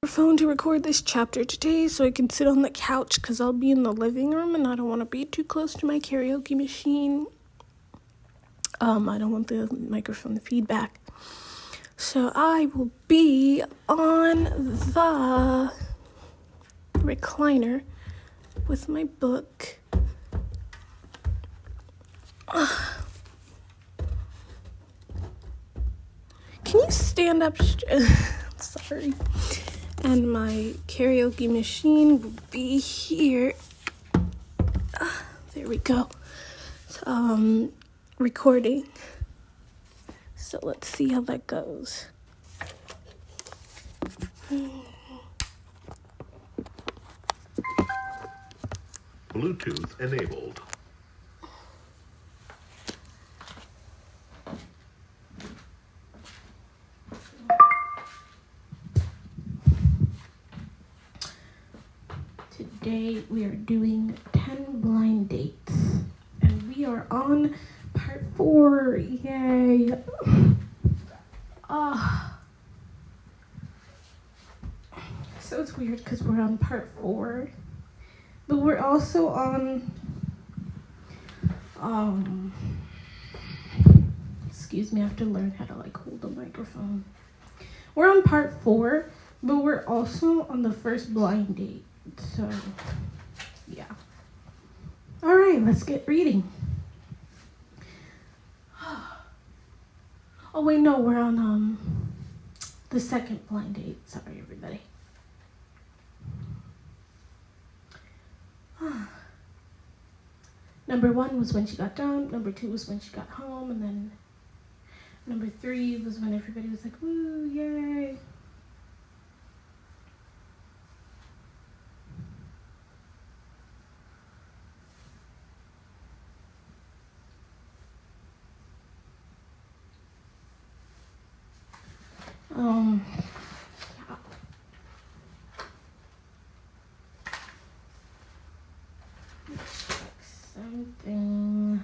Phone to record this chapter today so I can sit on the couch because I'll be in the living room and I don't want to be too close to my karaoke machine. I don't want the microphone feedback. So I will be on the recliner with my book. Can you stand up? Sorry. And my karaoke machine will be here. There we go. Recording. So let's see how that goes. Bluetooth enabled. Today we are doing 10 blind dates. And we are on part 4. Yay. So it's weird because we're on part 4. But we're also on excuse me, I have to learn how to hold the microphone. We're on part 4, but we're also on the first blind date. So yeah. All right, let's get reading. Oh wait, no, we're on the second blind date. Sorry, everybody. Number 1 was when she got dumped. Number 2 was when she got home, and then number 3 was when everybody was like, "Woo, yay!" Yeah. Let's check something.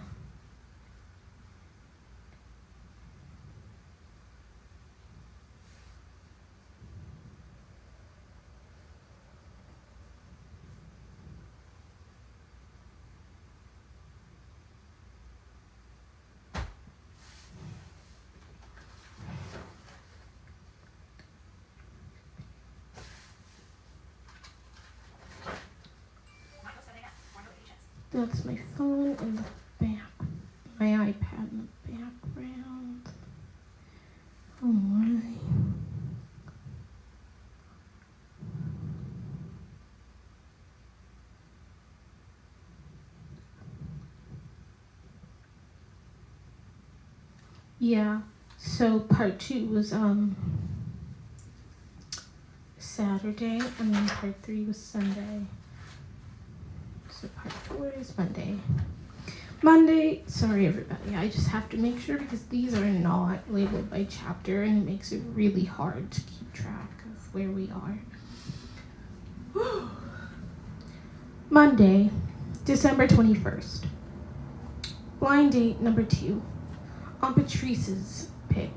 That's my phone in the back, my iPad in the background. Oh my. Yeah, so part 2 was Saturday, and then part 3 was Sunday. So part 4 is Monday, sorry everybody, I just have to make sure because these are not labeled by chapter and it makes it really hard to keep track of where we are. Monday, December 21st. Blind date number 2. Aunt Patrice's pick.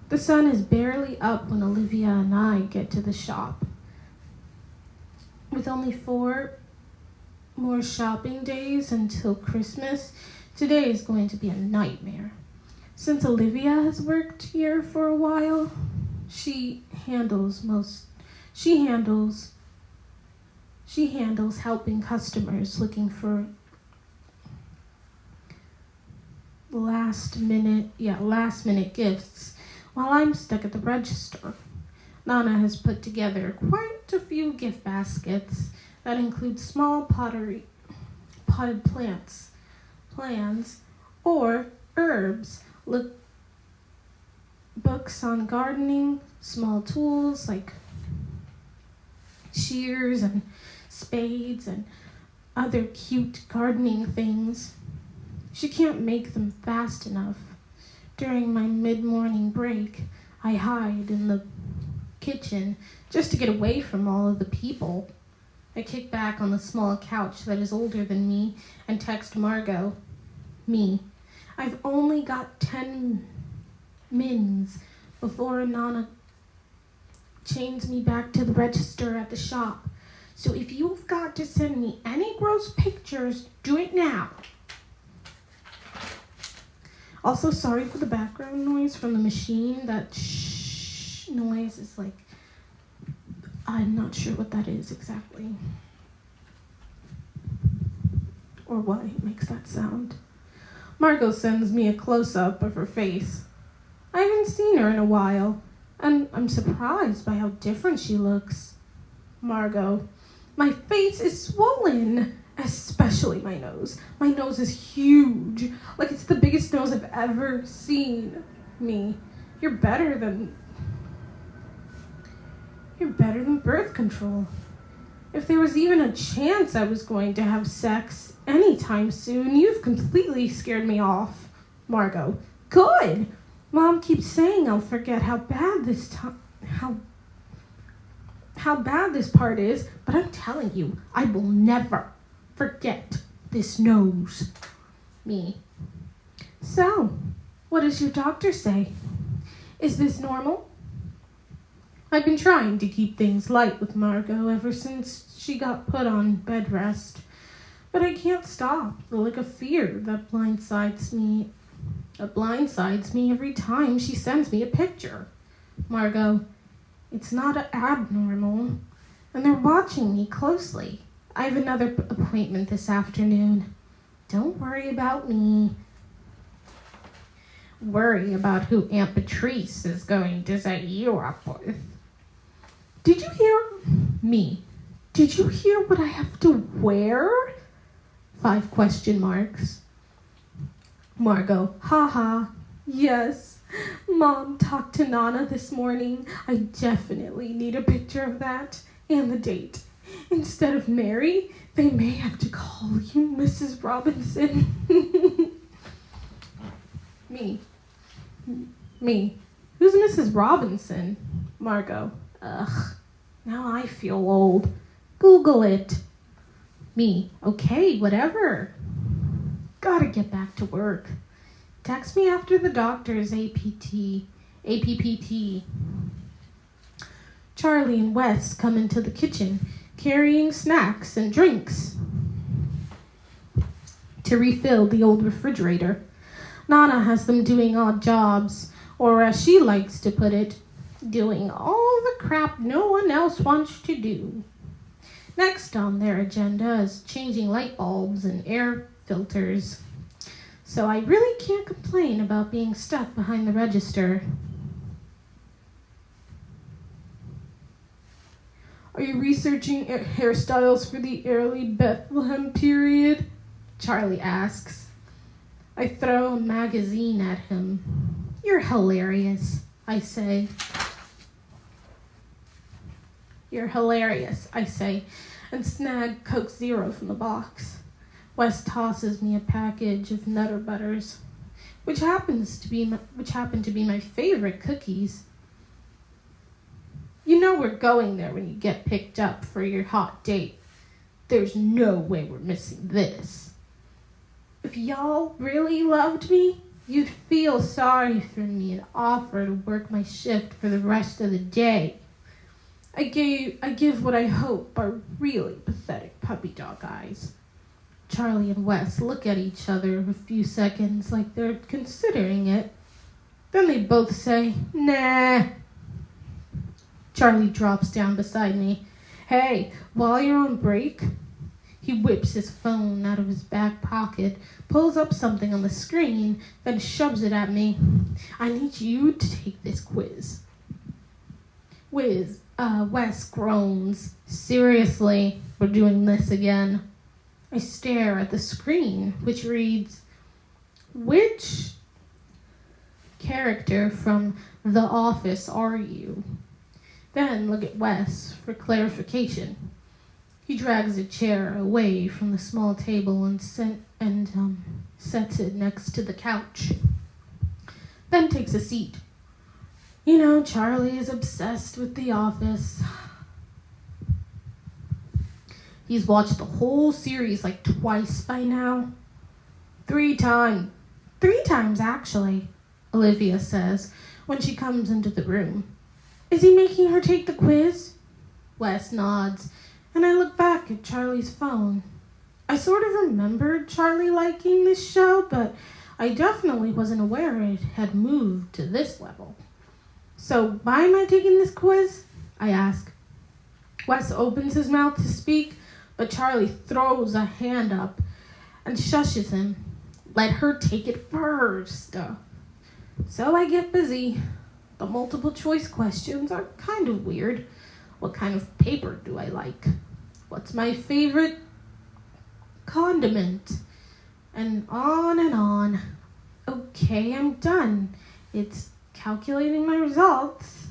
The sun is barely up when Olivia and I get to the shop. With only 4 more shopping days until Christmas, today is going to be a nightmare. Since Olivia has worked here for a while, she handles helping customers looking for last minute gifts while I'm stuck at the register. Nana has put together quite a few gift baskets that include small potted plants, or herbs, books on gardening, small tools like shears and spades and other cute gardening things. She can't make them fast enough. During my mid-morning break, I hide in the kitchen just to get away from all of the people. I kick back on the small couch that is older than me and text Margot, me. I've only got 10 mins before Nana chains me back to the register at the shop. So if you've got to send me any gross pictures, do it now. Also, sorry for the background noise from the machine. That shh noise is like, I'm not sure what that is exactly. Or why it makes that sound. Margot sends me a close-up of her face. I haven't seen her in a while, and I'm surprised by how different she looks. Margot, my face is swollen, especially my nose. My nose is huge, like it's the biggest nose I've ever seen. Me, you're better than birth control. If there was even a chance I was going to have sex anytime soon, you've completely scared me off. Margot, good. Mom keeps saying I'll forget how bad this part is, but I'm telling you, I will never forget this nose. Me. So, what does your doctor say? Is this normal? I've been trying to keep things light with Margot ever since she got put on bed rest, but I can't stop the look of fear that blindsides me every time she sends me a picture. Margot, it's not abnormal, and they're watching me closely. I have another appointment this afternoon. Don't worry about me. Worry about who Aunt Patrice is going to set you up with. Did you hear me? Did you hear what I have to wear? 5 question marks. Margot, haha, yes. Mom talked to Nana this morning. I definitely need a picture of that and the date. Instead of Mary, they may have to call you Mrs. Robinson. Me. Who's Mrs. Robinson? Margot. Ugh, now I feel old. Google it. Me. Okay, whatever. Gotta get back to work. Text me after the doctor's APPT. Charlie and Wes come into the kitchen, carrying snacks and drinks to refill the old refrigerator. Nana has them doing odd jobs, or as she likes to put it, doing all the crap no one else wants to do. Next on their agenda is changing light bulbs and air filters. So I really can't complain about being stuck behind the register. Are you researching hairstyles for the early Bethlehem period? Charlie asks. I throw a magazine at him. You're hilarious, I say. You're hilarious, I say, and snag Coke Zero from the box. Wes tosses me a package of Nutter Butters, which happen to be my favorite cookies. You know we're going there when you get picked up for your hot date. There's no way we're missing this. If y'all really loved me, you'd feel sorry for me and offer to work my shift for the rest of the day. I give what I hope are really pathetic puppy dog eyes. Charlie and Wes look at each other a few seconds like they're considering it. Then they both say, nah. Charlie drops down beside me. Hey, while you're on break, he whips his phone out of his back pocket, pulls up something on the screen, then shoves it at me. I need you to take this quiz. Wes groans. Seriously, we're doing this again. I stare at the screen, which reads, which character from The Office are you? Then look at Wes for clarification. He drags a chair away from the small table and sets it next to the couch. Then takes a seat. You know, Charlie is obsessed with The Office. He's watched the whole series like twice by now. 3 times. 3 times, actually, Olivia says when she comes into the room. Is he making her take the quiz? Wes nods, and I look back at Charlie's phone. I sort of remembered Charlie liking this show, but I definitely wasn't aware it had moved to this level. So why am I taking this quiz? I ask. Wes opens his mouth to speak, but Charlie throws a hand up and shushes him. Let her take it first. So I get busy. The multiple choice questions are kind of weird. What kind of paper do I like? What's my favorite condiment? And on and on. Okay, I'm done. It's calculating my results.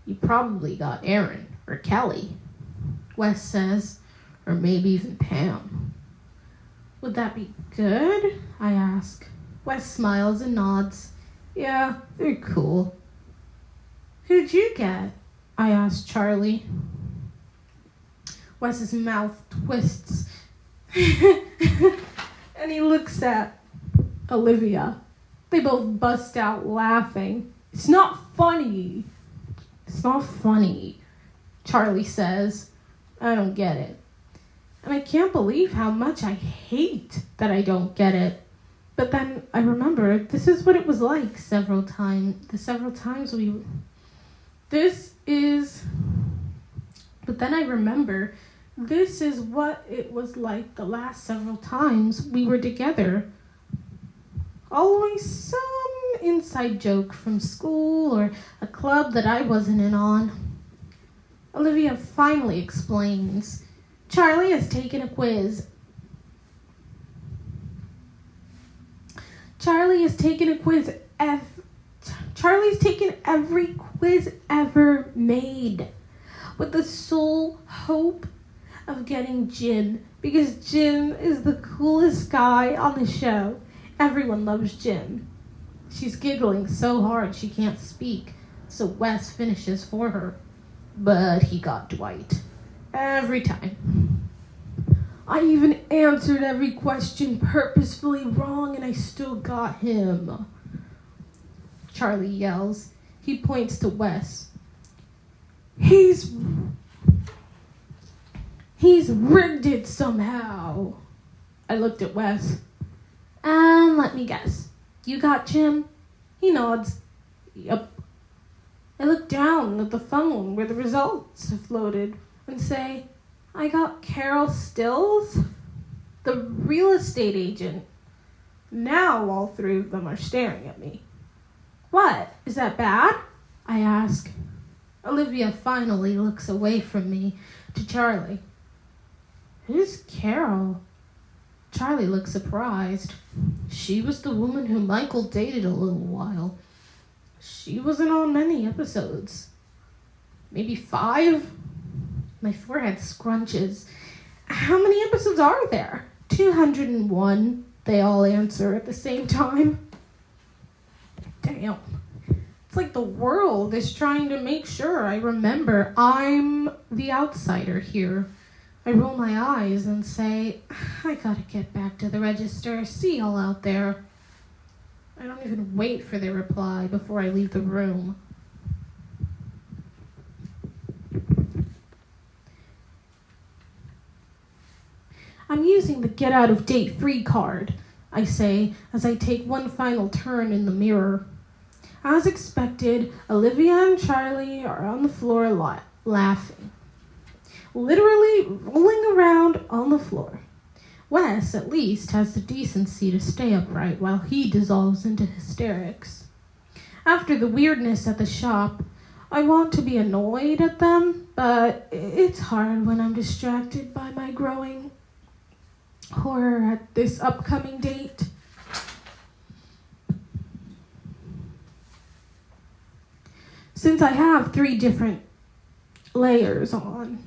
You probably got Aaron or Kelly, Wes says, or maybe even Pam. Would that be good? I ask. Wes smiles and nods. Yeah, they're cool. Who'd you get? I asked Charlie. Wes's mouth twists. And he looks at Olivia. They both bust out laughing. It's not funny. It's not funny, Charlie says. I don't get it. And I can't believe how much I hate that I don't get it. But then I remember this is what it was like the several times we... But then I remember this is what it was like the last several times we were together. Always some inside joke from school or a club that I wasn't in on. Olivia finally explains. Charlie has taken a quiz. Charlie's taken every quiz ever made with the sole hope of getting Jim, because Jim is the coolest guy on the show. Everyone loves Jim. She's giggling so hard she can't speak, so Wes finishes for her. But he got Dwight. Every time. I even answered every question purposefully wrong and I still got him. Charlie yells. He points to Wes. He's rigged it somehow. I looked at Wes. Let me guess. You got Jim? He nods. Yep. I look down at the phone where the results have loaded and say, I got Carol Stills, the real estate agent. Now all three of them are staring at me. What? Is that bad? I ask. Olivia finally looks away from me to Charlie. Who's Carol? Charlie looks surprised. She was the woman who Michael dated a little while. She wasn't on many episodes. Maybe 5? My forehead scrunches. How many episodes are there? 201, they all answer at the same time. Damn. It's like the world is trying to make sure I remember I'm the outsider here. I roll my eyes and say, I gotta get back to the register. See y'all out there. I don't even wait for their reply before I leave the room. I'm using the get out of date free card, I say as I take one final turn in the mirror. As expected, Olivia and Charlie are on the floor laughing. Literally rolling around on the floor. Wes, at least, has the decency to stay upright while he dissolves into hysterics. After the weirdness at the shop, I want to be annoyed at them, but it's hard when I'm distracted by my growing horror at this upcoming date. Since I have 3 different layers on,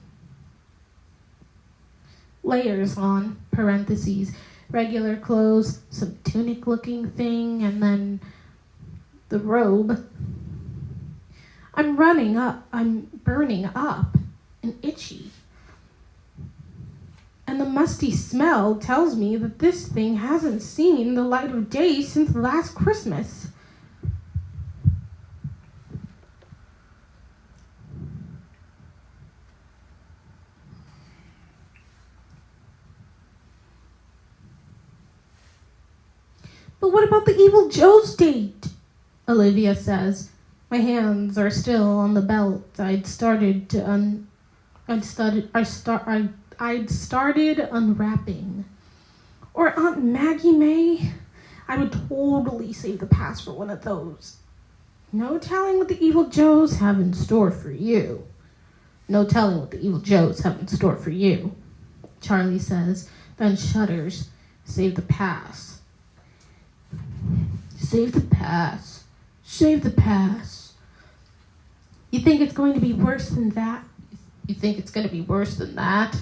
parentheses, regular clothes, some tunic-looking thing, and then the robe. I'm burning up and itchy. And the musty smell tells me that this thing hasn't seen the light of day since last Christmas. But what about the Evil Joe's date? Olivia says. My hands are still on the belt I'd started unwrapping. Or Aunt Maggie May? I would totally save the past for one of those. No telling what the Evil Joes have in store for you. No telling what the Evil Joes have in store for you, Charlie says, then shudders. Save the past. Save the past. Save the past. You think it's going to be worse than that? You think it's going to be worse than that?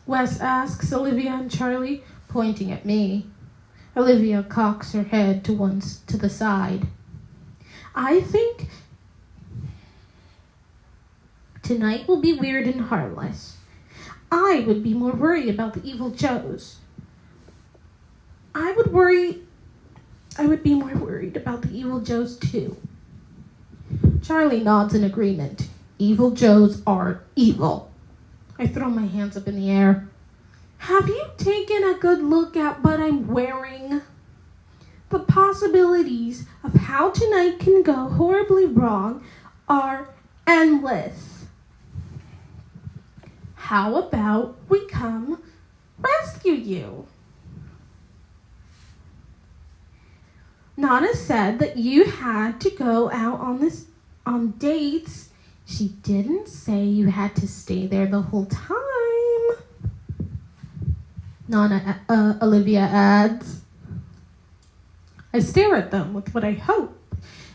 Wes asks Olivia and Charlie, pointing at me. Olivia cocks her head to the side. I think tonight will be weird and heartless. I would be more worried about the Evil Joes. I would be more worried about the Evil Joes too. Charlie nods in agreement. Evil Joes are evil. I throw my hands up in the air. Have you taken a good look at what I'm wearing? The possibilities of how tonight can go horribly wrong are endless. How about we come rescue you? Nana said that you had to go out on dates. She didn't say you had to stay there the whole time. Olivia adds. I stare at them with what I hope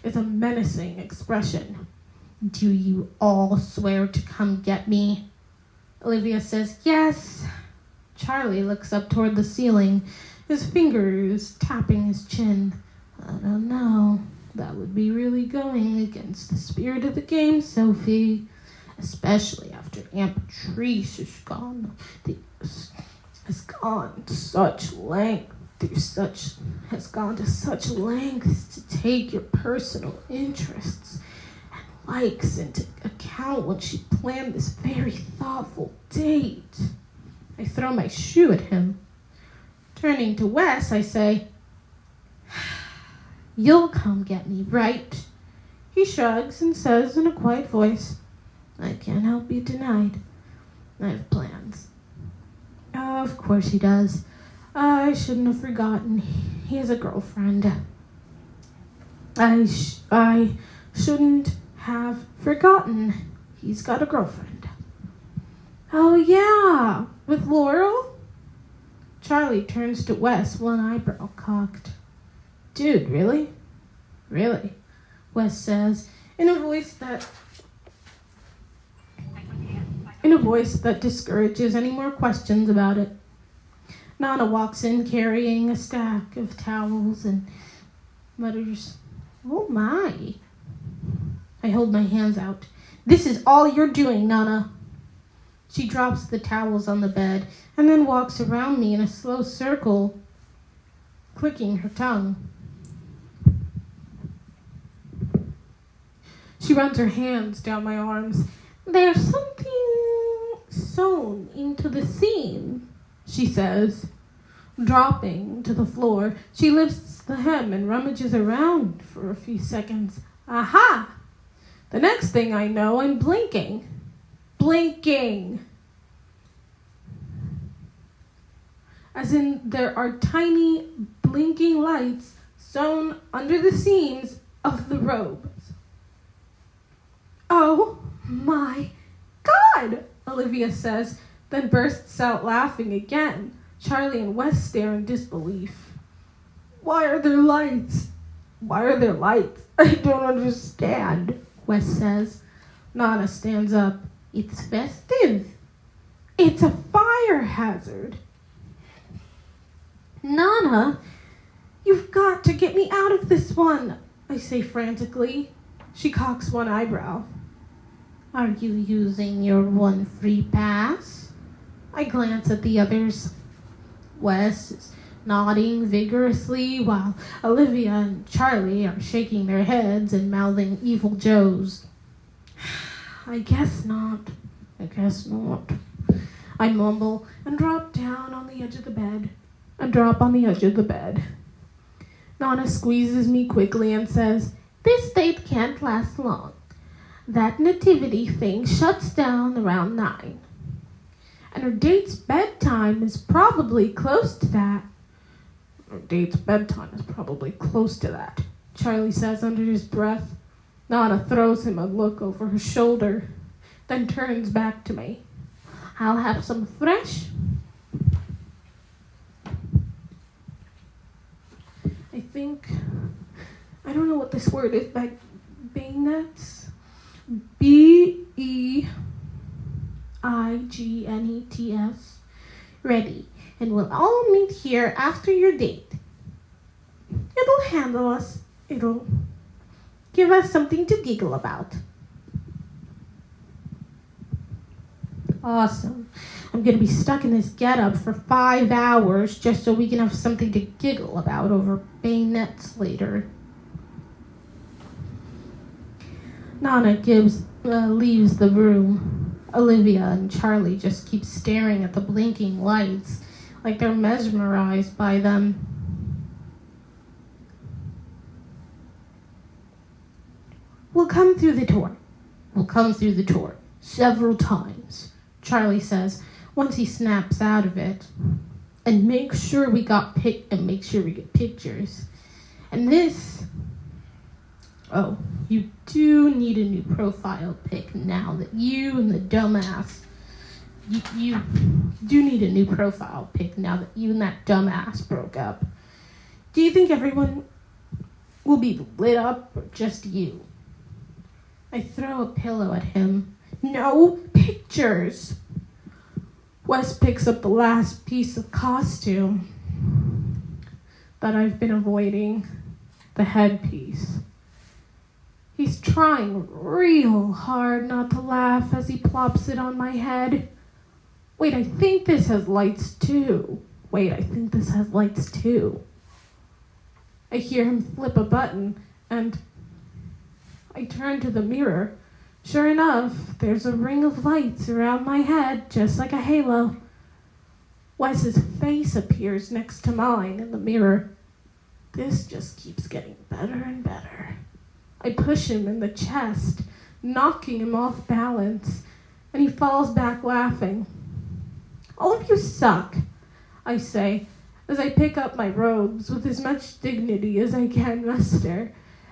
is a menacing expression. Do you all swear to come get me? Olivia says yes. Charlie looks up toward the ceiling, his fingers tapping his chin. I don't know. That would be really going against the spirit of the game, Sophie. Especially after Aunt Patrice has gone to such lengths to take your personal interests and likes into account when she planned this very thoughtful date. I throw my shoe at him. Turning to Wes, I say, You'll come get me, right? He shrugs and says in a quiet voice, I can't help you tonight. I have plans. Of course he does. I shouldn't have forgotten. He has a girlfriend. I shouldn't have forgotten. He's got a girlfriend. Oh, yeah. With Laurel? Charlie turns to Wes, one eyebrow cocked. Dude, really? Really? Wes says, in a voice that discourages any more questions about it. Nana walks in carrying a stack of towels and mutters, Oh my. I hold my hands out. This is all you're doing, Nana. She drops the towels on the bed and then walks around me in a slow circle, clicking her tongue. She runs her hands down my arms. There's something sewn into the seam, she says. Dropping to the floor, she lifts the hem and rummages around for a few seconds. Aha! The next thing I know, I'm blinking. Blinking! As in, there are tiny blinking lights sewn under the seams of the robes. Oh my God, Olivia says, then bursts out laughing again. Charlie and Wes stare in disbelief. Why are there lights? Why are there lights? I don't understand, Wes says. Nana stands up. It's festive. It's a fire hazard. Nana, you've got to get me out of this one, I say frantically. She cocks one eyebrow. Are you using your one free pass? I glance at the others. Wes is nodding vigorously while Olivia and Charlie are shaking their heads and mouthing Evil Joes. I guess not. I mumble and drop on the edge of the bed. Nana squeezes me quickly and says, "This date can't last long. That nativity thing shuts down around 9. And her date's bedtime is probably close to that." "Her date's bedtime is probably close to that," Charlie says under his breath. Nana throws him a look over her shoulder, then turns back to me. "I'll have some fresh." I don't know what this word is, but beignets. BEIGNETS. Ready. And we'll all meet here after your date. It'll handle us. It'll give us something to giggle about. Awesome. I'm going to be stuck in this getup for 5 hours just so we can have something to giggle about over bayonets later. Nana leaves the room. Olivia and Charlie just keep staring at the blinking lights like they're mesmerized by them. We'll come through the door several times," Charlie says once he snaps out of it. "And make sure we get pictures. And this, you do need a new profile pic now that you and the dumbass, you do need a new profile pic now that you and that dumbass broke up. Do you think everyone will be lit up or just you?" I throw a pillow at him. "No pictures." Wes picks up the last piece of costume that I've been avoiding, the headpiece. He's trying real hard not to laugh as he plops it on my head. Wait, I think this has lights too. I hear him flip a button, and I turn to the mirror. Sure enough, there's a ring of lights around my head, just like a halo. Wes's face appears next to mine in the mirror. This just keeps getting better and better. I push him in the chest, knocking him off balance, and he falls back laughing. "All of you suck," I say, as I pick up my robes with as much dignity as I can muster,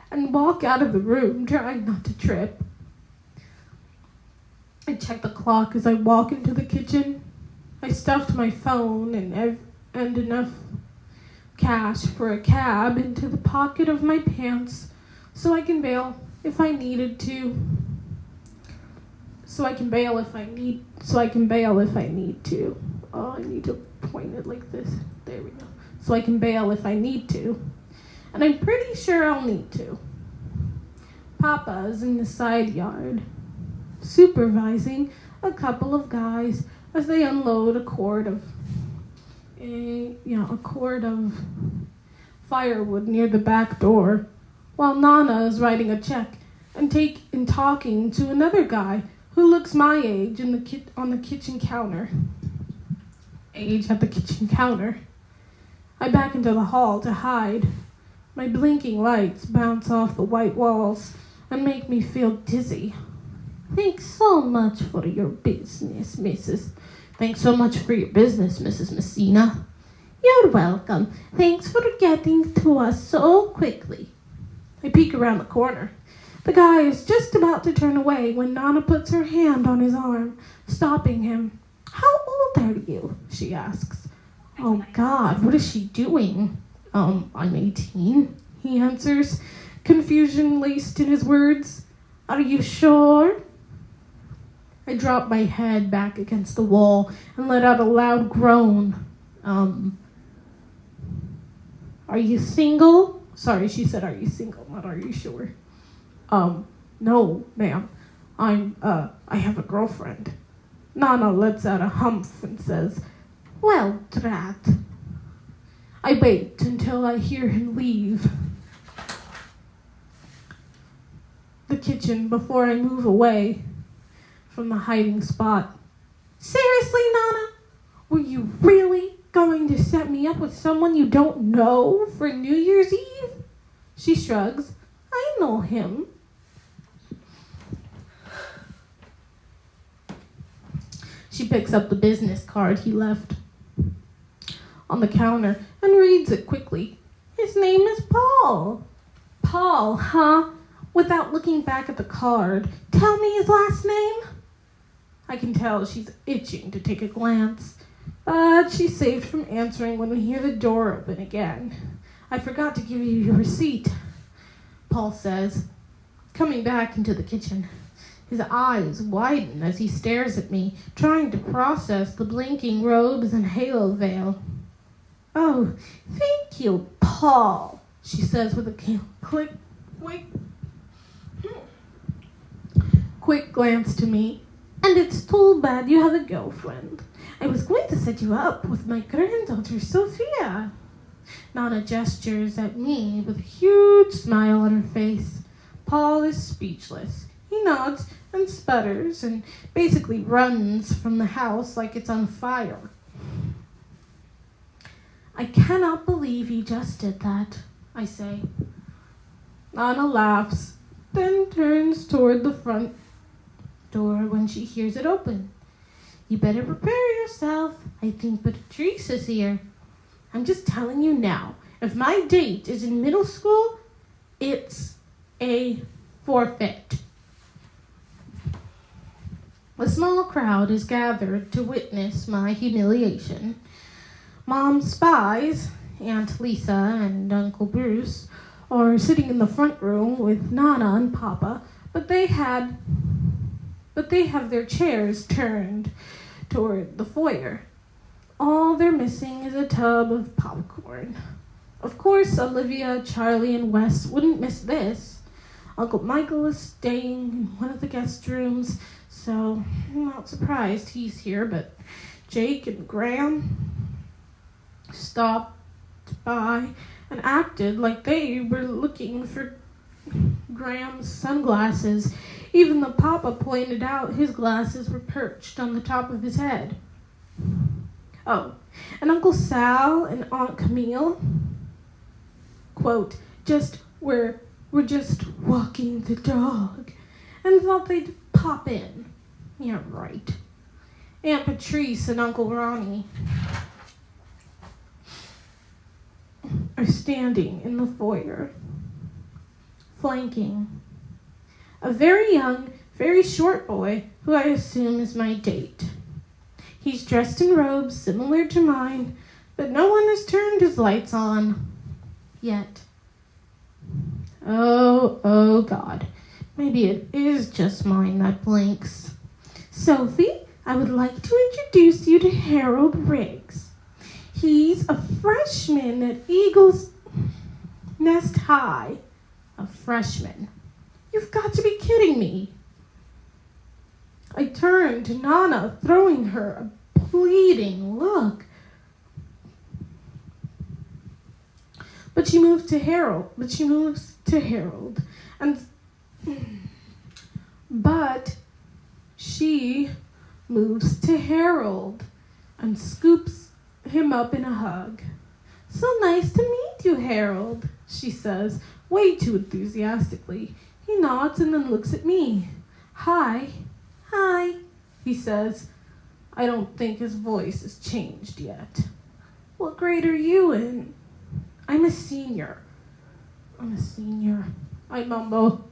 and walk out of the room, trying not to trip. I check the clock as I walk into the kitchen. I stuffed my phone and enough cash for a cab into the pocket of my pants so I can bail if I need to. Oh, I need to point it like this. There we go. So I can bail if I need to. And I'm pretty sure I'll need to. Papa's in the side yard, supervising a couple of guys as they unload a cord of firewood near the back door, while Nana is writing a check and talking to another guy who looks my age on the kitchen counter. Age at the kitchen counter. I back into the hall to hide. My blinking lights bounce off the white walls and make me feel dizzy. Thanks so much for your business, Mrs. Messina. You're welcome. Thanks for getting to us so quickly. I peek around the corner. The guy is just about to turn away when Nana puts her hand on his arm, stopping him. How old are you? She asks. Oh God, what is she doing? I'm 18, he answers, confusion laced in his words. Are you sure? I drop my head back against the wall and let out a loud groan. Are you single? Sorry, she said, are you single? Not are you sure? No, ma'am. I have a girlfriend. Nana lets out a humph and says, well, drat. I wait until I hear him leave the kitchen before I move away from the hiding spot. Seriously, Nana? Were you really going to set me up with someone you don't know for New Year's Eve? She shrugs. I know him. She picks up the business card he left on the counter and reads it quickly. His name is Paul. Paul, huh? Without looking back at the card, tell me his last name? I can tell she's itching to take a glance, but she's saved from answering when we hear the door open again. I forgot to give you your receipt, Paul says, coming back into the kitchen. His eyes widen as he stares at me, trying to process the blinking robes and halo veil. Oh, thank you, Paul, she says with a quick glance to me. And it's too bad you have a girlfriend. I was going to set you up with my granddaughter, Sophia. Nana gestures at me with a huge smile on her face. Paul is speechless. He nods and sputters and basically runs from the house like it's on fire. I cannot believe you just did that, I say. Nana laughs, then turns toward the front door when she hears it open. You better prepare yourself. I think Patrice is here. I'm just telling you now, if my date is in middle school, it's a forfeit. A small crowd is gathered to witness my humiliation. Mom's spies, Aunt Lisa and Uncle Bruce, are sitting in the front room with Nana and Papa, but they have their chairs turned toward the foyer. All they're missing is a tub of popcorn. Of course, Olivia, Charlie, and Wes wouldn't miss this. Uncle Michael is staying in one of the guest rooms, so I'm not surprised he's here, but Jake and Graham stopped by and acted like they were looking for Graham's sunglasses. Even the Papa pointed out his glasses were perched on the top of his head. Oh, and Uncle Sal and Aunt Camille, quote, we're just walking the dog, and thought they'd pop in. Yeah, right. Aunt Patrice and Uncle Ronnie are standing in the foyer, flanking a very young, very short boy who I assume is my date. He's dressed in robes similar to mine, but no one has turned his lights on yet. Oh God. Maybe it is just mine that blinks. Sophie, I would like to introduce you to Harold Riggs. He's a freshman at Eagles Nest High. A freshman. You've got to be kidding me. I turned to Nana, throwing her a pleading look. But she moves to Harold, and scoops him up in a hug. So nice to meet you, Harold, she says, way too enthusiastically. He nods and then looks at me. Hi, he says. I don't think his voice has changed yet. What grade are you in? I'm a senior. I mumble.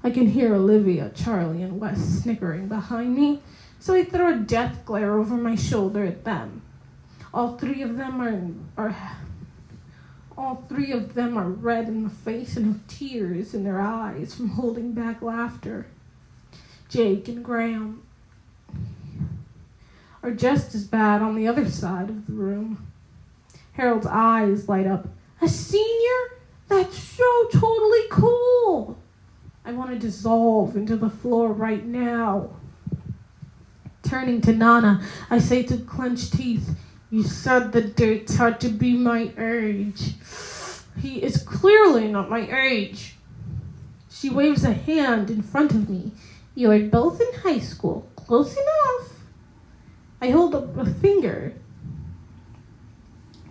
I can hear Olivia, Charlie, and Wes snickering behind me, so I throw a death glare over my shoulder at them. All three of them are red in the face and have tears in their eyes from holding back laughter. Jake and Graham are just as bad on the other side of the room. Harold's eyes light up. A senior? That's so totally cool. I want to dissolve into the floor right now. Turning to Nana, I say through clenched teeth, you said the dates had to be my age. He is clearly not my age. She waves a hand in front of me. You are both in high school. Close enough. I hold up a finger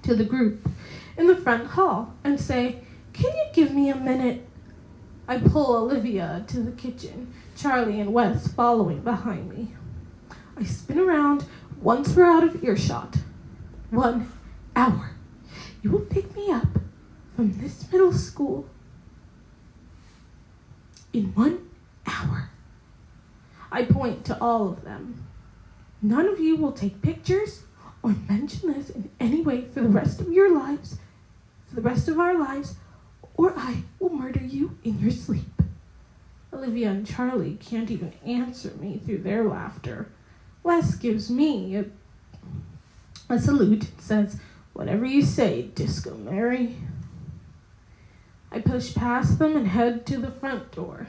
to the group in the front hall and say, Can you give me a minute? I pull Olivia to the kitchen, Charlie and Wes following behind me. I spin around once we're out of earshot. 1 hour. You will pick me up from this middle school in 1 hour. I point to all of them. None of you will take pictures or mention this in any way for the rest of your lives, for the rest of our lives, or I will murder you in your sleep. Olivia and Charlie can't even answer me through their laughter. Wes gives me a salute and says, "Whatever you say, Disco Mary." I push past them and head to the front door.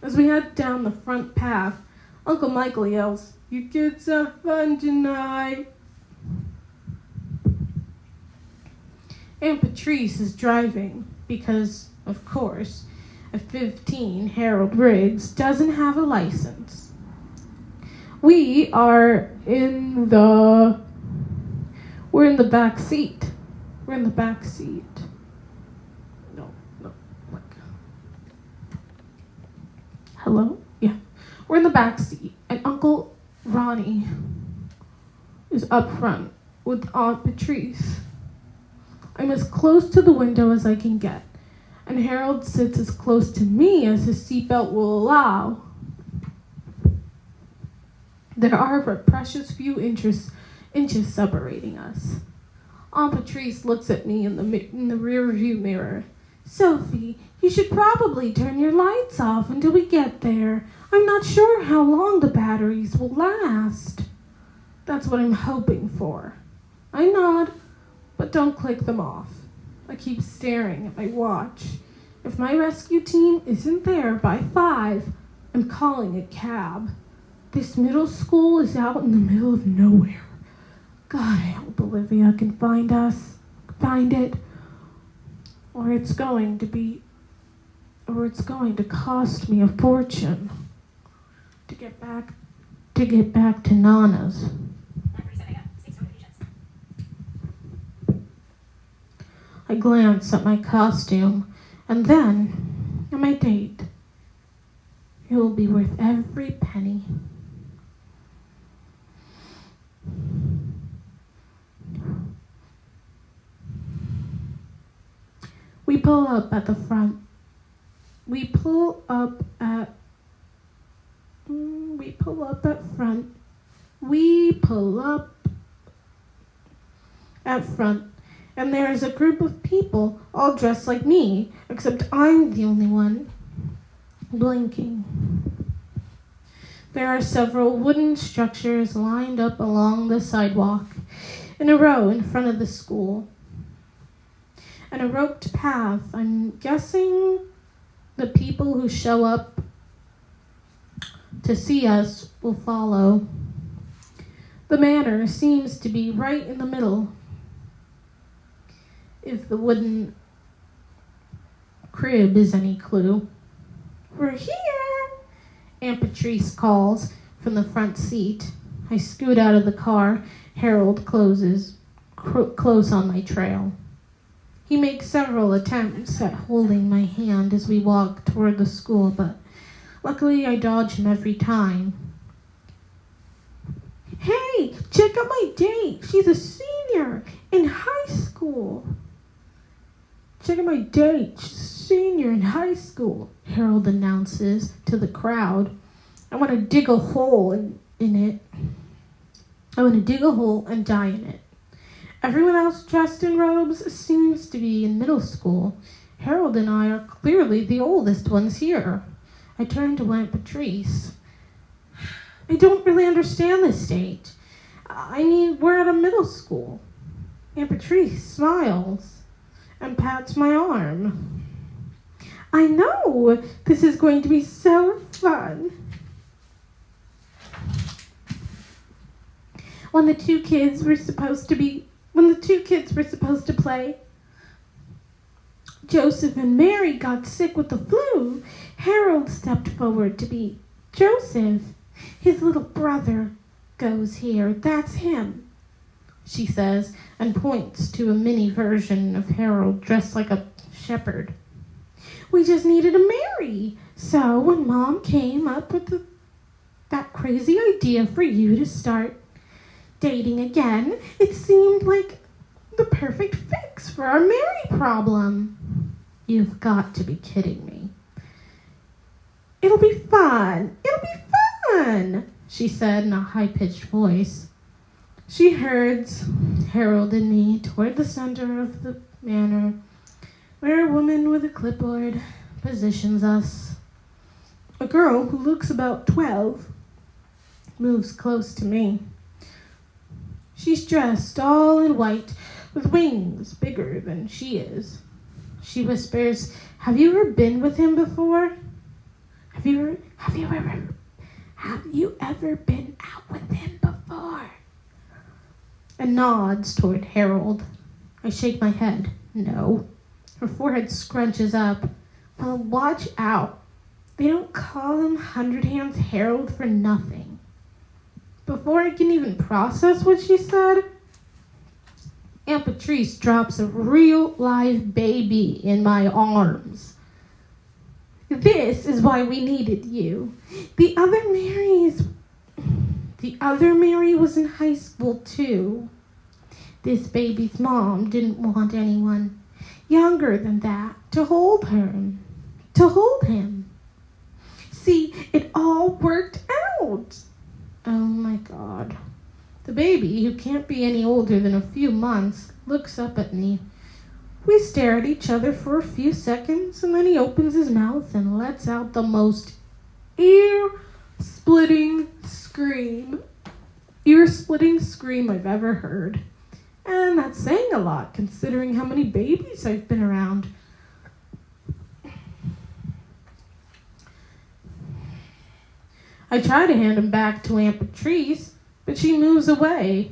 As we head down the front path, Uncle Michael yells, "You kids have fun tonight." Aunt Patrice is driving because, of course, at 15, Harold Riggs doesn't have a license. We're in the back seat. We're in the back seat. No, like. Hello? Yeah. We're in the back seat, and Uncle Ronnie is up front with Aunt Patrice. I'm as close to the window as I can get, and Harold sits as close to me as his seatbelt will allow. There are a precious few inches separating us. Aunt Patrice looks at me in the rear view mirror. "Sophie, you should probably turn your lights off until we get there. I'm not sure how long the batteries will last." That's what I'm hoping for. I nod, but don't click them off. I keep staring at my watch. If my rescue team isn't there by 5, I'm calling a cab. This middle school is out in the middle of nowhere. God, I hope Olivia can find it, or it's going to cost me a fortune to get back to Nana's. I glance at my costume and then at my date. It will be worth every penny. We pull up at the front. We pull up at front, and there is a group of people all dressed like me, except I'm the only one blinking. There are several wooden structures lined up along the sidewalk in a row in front of the school, and a roped path. I'm guessing the people who show up to see us will follow. The manor seems to be right in the middle, if the wooden crib is any clue. "We're here," Aunt Patrice calls from the front seat. I scoot out of the car. Harold close on my trail. He makes several attempts at holding my hand as we walk toward the school, but luckily I dodge him every time. "Hey, check out my date. She's a senior in high school." "Check out my date. She's a senior in high school," Harold announces to the crowd. I want to dig a hole in it. I want to dig a hole and die in it. Everyone else dressed in robes seems to be in middle school. Harold and I are clearly the oldest ones here. I turn to Aunt Patrice. "I don't really understand this date. I mean, we're at a middle school." Aunt Patrice smiles and pats my arm. "I know. This is going to be so fun." When the two kids were supposed to play, Joseph and Mary got sick with the flu. Harold stepped forward to be Joseph. His little brother goes here. That's him. she says, and points to a mini version of Harold dressed like a shepherd. We just needed a Mary. So when Mom came up with that crazy idea for you to start dating again, it seemed like the perfect fix for our Mary problem. You've got to be kidding me. It'll be fun. It'll be fun, she said in a high-pitched voice. She herds Harold and me toward the center of the manor, where a woman with a clipboard positions us. A girl who looks about 12 moves close to me. She's dressed all in white with wings bigger than she is. She whispers, "Have you ever been with him before? Have you ever been out with him before?" And nods toward Harold. I shake my head. No. Her forehead scrunches up. Well, watch out. They don't call him 100 Hands Harold for nothing. Before I can even process what she said, Aunt Patrice drops a real live baby in my arms. This is why we needed you. The other Mary was in high school too. This baby's mom didn't want anyone younger than that to hold him. See, it all worked out. Oh my God. The baby, who can't be any older than a few months, looks up at me. We stare at each other for a few seconds, and then he opens his mouth and lets out the most ear-splitting scream I've ever heard. And that's saying a lot, considering how many babies I've been around. I try to hand him back to Aunt Patrice, but she moves away.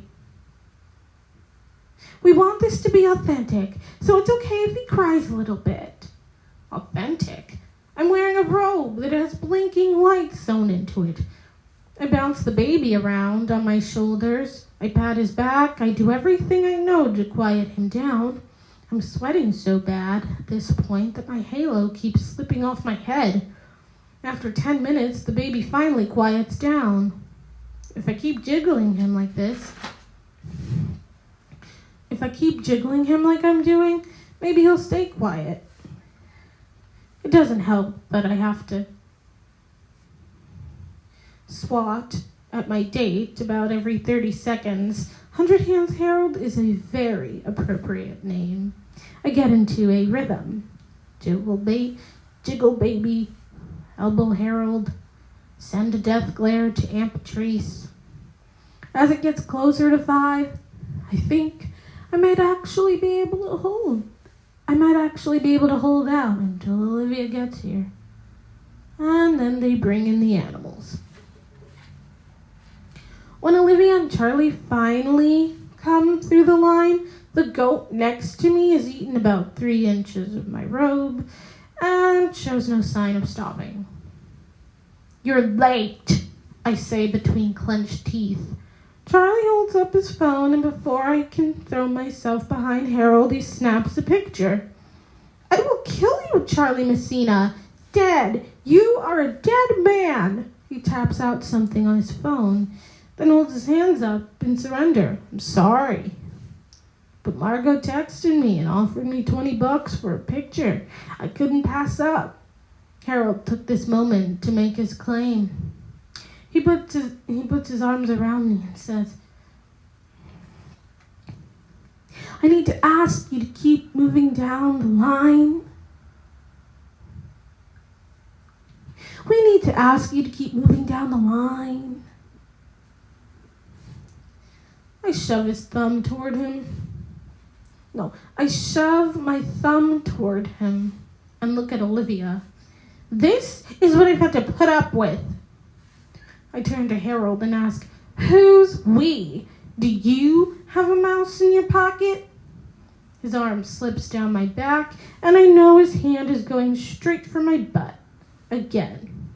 We want this to be authentic, so it's okay if he cries a little bit. Authentic? I'm wearing a robe that has blinking lights sewn into it. I bounce the baby around on my shoulders. I pat his back. I do everything I know to quiet him down. I'm sweating so bad at this point that my halo keeps slipping off my head. After 10 minutes, the baby finally quiets down. If I keep jiggling him like I'm doing, maybe he'll stay quiet. It doesn't help that I have to swat at my date about every 30 seconds. 100 Hands Harold is a very appropriate name. I get into a rhythm. Jiggle baby, elbow Harold, send a death glare to Aunt Patrice. As it gets closer to 5, I think I might actually be able to hold out until Olivia gets here. And then they bring in the animals. When Olivia and Charlie finally come through the line, the goat next to me has eaten about 3 inches of my robe and shows no sign of stopping. You're late, I say between clenched teeth. Charlie holds up his phone, and before I can throw myself behind Harold, he snaps a picture. I will kill you, Charlie Messina. Dead. You are a dead man. He taps out something on his phone, then holds his hands up in surrender. I'm sorry. But Margot texted me and offered me $20 for a picture I couldn't pass up. Harold took this moment to make his claim. He puts his arms around me and says, I need to ask you to keep moving down the line. We need to ask you to keep moving down the line. I shove his thumb toward him. No, I shove my thumb toward him and look at Olivia. This is what I've had to put up with. I turn to Harold and ask, who's we? Do you have a mouse in your pocket? His arm slips down my back, and I know his hand is going straight for my butt. Again.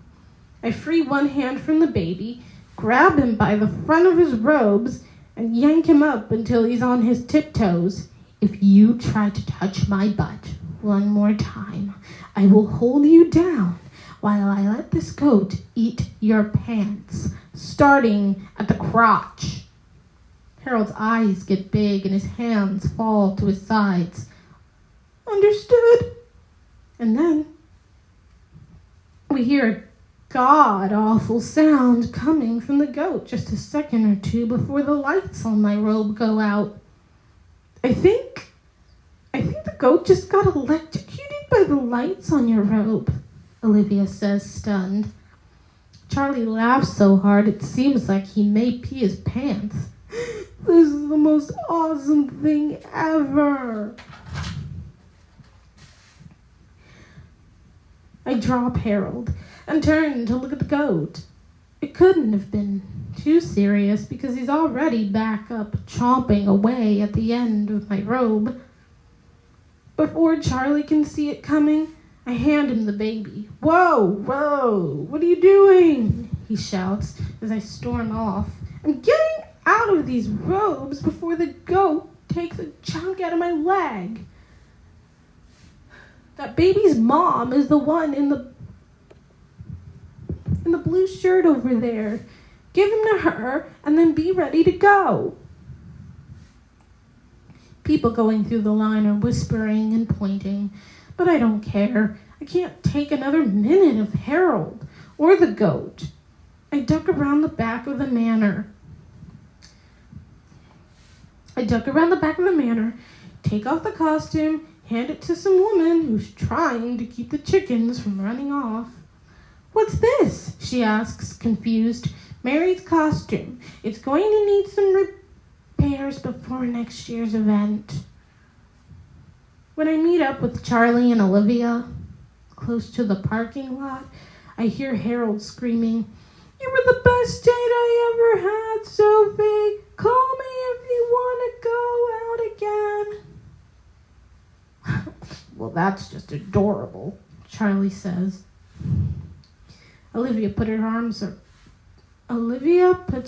I free one hand from the baby, grab him by the front of his robes, and yank him up until he's on his tiptoes. If you try to touch my butt one more time, I will hold you down while I let this goat eat your pants, starting at the crotch. Harold's eyes get big and his hands fall to his sides. Understood. And then we hear a god-awful sound coming from the goat just a second or two before the lights on my robe go out. I think the goat just got electrocuted by the lights on your robe, Olivia says, stunned. Charlie laughs so hard it seems like he may pee his pants. This is the most awesome thing ever. I drop Harold and turn to look at the goat. It couldn't have been too serious because he's already back up chomping away at the end of my robe. Before Charlie can see it coming, I hand him the baby. Whoa, what are you doing? He shouts as I storm off. I'm getting out of these robes before the goat takes a chunk out of my leg. That baby's mom is the one in the blue shirt over there. Give him to her and then be ready to go. People going through the line are whispering and pointing, but I don't care. I can't take another minute of Harold or the goat. I duck around the back of the manor. Take off the costume, hand it to some woman who's trying to keep the chickens from running off. What's this? She asks, confused. Mary's costume. It's going to need some repairs before next year's event. When I meet up with Charlie and Olivia, close to the parking lot, I hear Harold screaming, "You were the best date I ever had, Sophie. Call me if you want to go out again." Well, that's just adorable, Charlie says. Olivia puts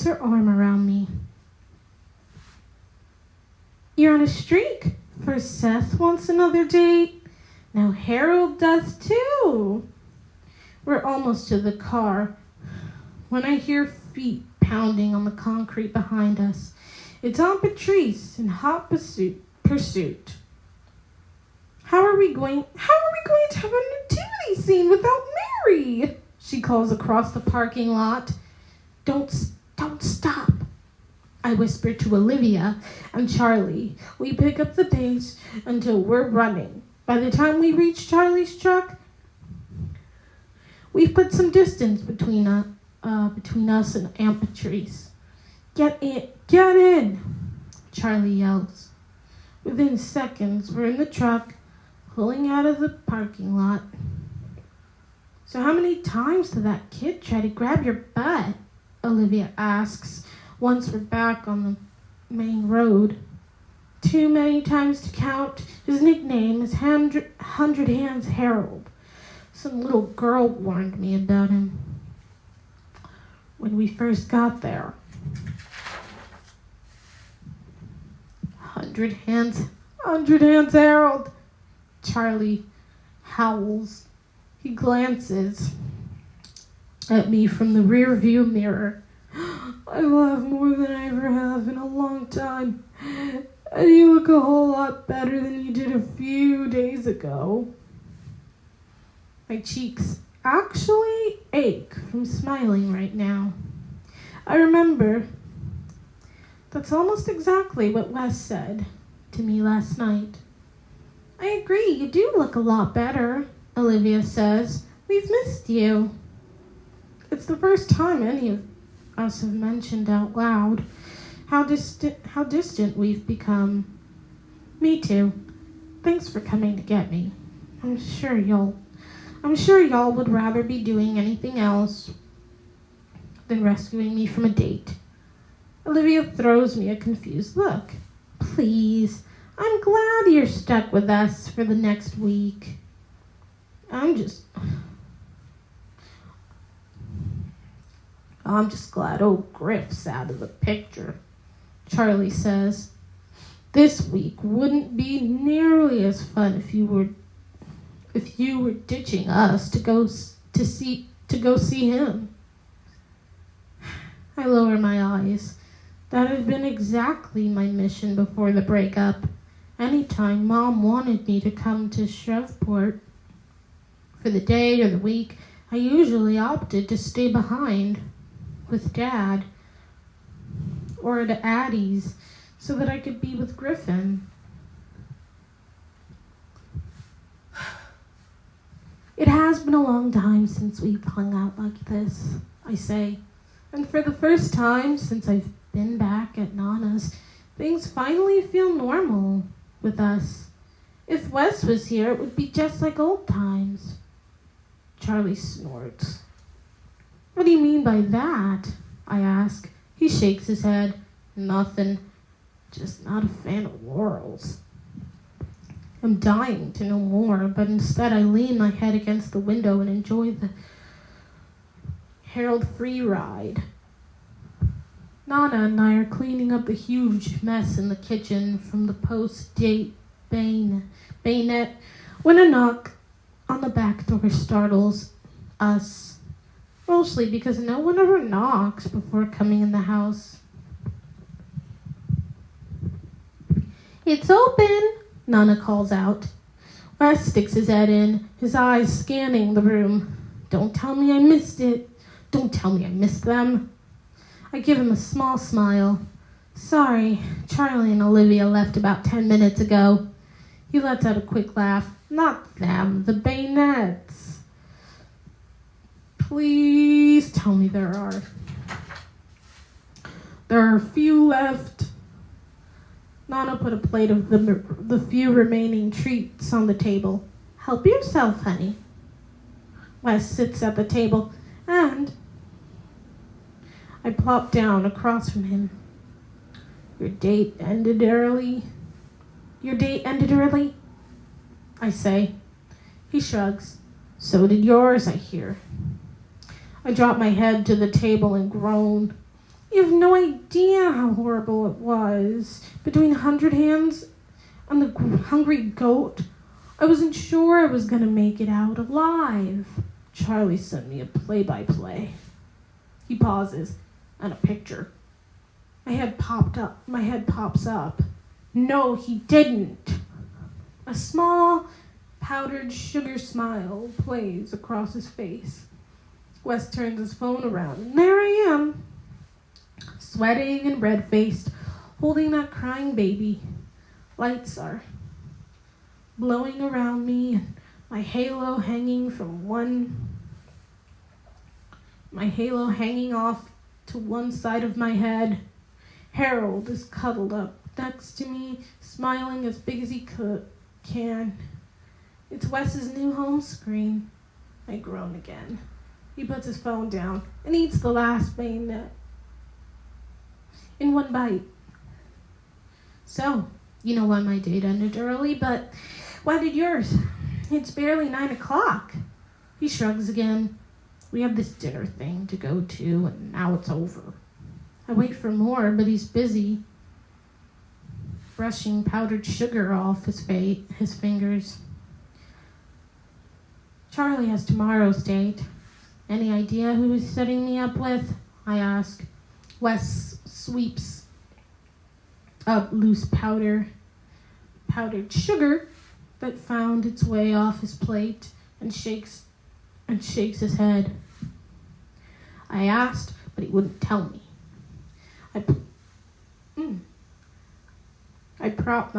her arm around me. You're on a streak. First Seth wants another date. Now Harold does too. We're almost to the car when I hear feet pounding on the concrete behind us. It's Aunt Patrice in hot pursuit. How are we going to have a nativity scene without Mary? She calls across the parking lot. Don't stop, I whisper to Olivia and Charlie. We pick up the pace until we're running. By the time we reach Charlie's truck, we've put some distance between us and Aunt Patrice. Get in, Charlie yells. Within seconds, we're in the truck, pulling out of the parking lot. So how many times did that kid try to grab your butt? Olivia asks, once we're back on the main road. Too many times to count. His nickname is 100 Hands Harold. Some little girl warned me about him when we first got there. 100 Hands Harold. Charlie howls. He glances at me from the rear view mirror. I laugh more than I ever have in a long time. And you look a whole lot better than you did a few days ago. My cheeks actually ache from smiling right now. I remember that's almost exactly what Wes said to me last night. I agree, you do look a lot better, Olivia says. We've missed you. It's the first time any of us have mentioned out loud how distant we've become. Me too. Thanks for coming to get me. I'm sure y'all would rather be doing anything else than rescuing me from a date. Olivia throws me a confused look. Please, I'm glad you're stuck with us for the next week. I'm just glad old Griff's out of the picture. Charlie says. This week wouldn't be nearly as fun if you were ditching us to go see him. I lower my eyes. That had been exactly my mission before the breakup. Anytime Mom wanted me to come to Shreveport for the day or the week, I usually opted to stay behind with Dad or at Addie's so that I could be with Griffin. It has been a long time since we've hung out like this, I say. And for the first time since I've been back at Nana's, things finally feel normal with us. If Wes was here, it would be just like old times. Charlie snorts. What do you mean by that? I ask. He shakes his head. Nothing. Just not a fan of Laurel's. I'm dying to know more, but instead I lean my head against the window and enjoy the Harold free ride. Nana and I are cleaning up a huge mess in the kitchen from the post-date bayonet when a knock on the back door startles us, mostly because no one ever knocks before coming in the house. It's open, Nana calls out. Wes sticks his head in, his eyes scanning the room. Don't tell me I missed it. Don't tell me I missed them. I give him a small smile. Sorry, Charlie and Olivia left about 10 minutes ago. He lets out a quick laugh. Not them, the bayonets. Please tell me there are. There are a few left. Nana put a plate of the few remaining treats on the table. Help yourself, honey. Wes sits at the table, and I plop down across from him. Your date ended early? Your date ended early? I say. He shrugs. So did yours, I hear. I drop my head to the table and groan. You have no idea how horrible it was. Between 100 Hands and the hungry goat, I wasn't sure I was going to make it out alive. Charlie sent me a play-by-play. He pauses, and a picture. My head pops up. No, he didn't. A small, powdered sugar smile plays across his face. Wes turns his phone around, and there I am, sweating and red-faced, holding that crying baby. Lights are blowing around me, and my halo hanging off to one side of my head. Harold is cuddled up next to me, smiling as big as he can. It's Wes's new home screen. I groan again. He puts his phone down and eats the last bayonet in one bite. So, you know why my date ended early, but why did yours? It's barely 9 o'clock. He shrugs again. We have this dinner thing to go to, and now it's over. I wait for more, but he's busy brushing powdered sugar off his fingers. Charlie has tomorrow's date. Any idea who he's setting me up with? I ask. Wes sweeps up loose powdered sugar that found its way off his plate and shakes his head. I asked, but he wouldn't tell me. I prop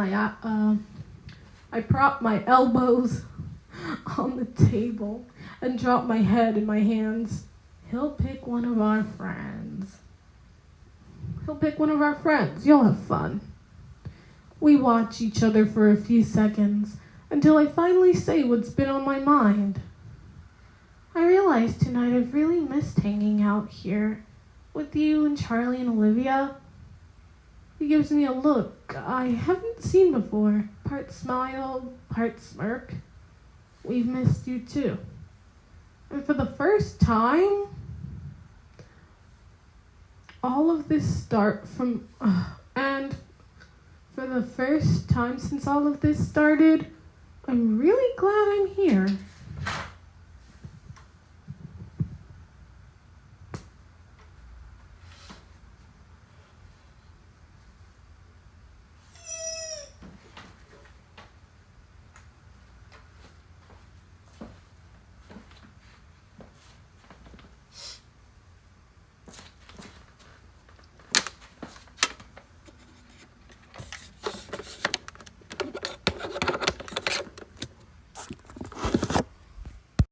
my elbows on the table and drop my head in my hands. He'll pick one of our friends. You'll have fun. We watch each other for a few seconds until I finally say what's been on my mind. I realize tonight I've really missed hanging out here with you and Charlie and Olivia. He gives me a look I haven't seen before. Part smile, part smirk. We've missed you too. And for the first time, all of this starts from For the first time since all of this started, I'm really glad I'm here.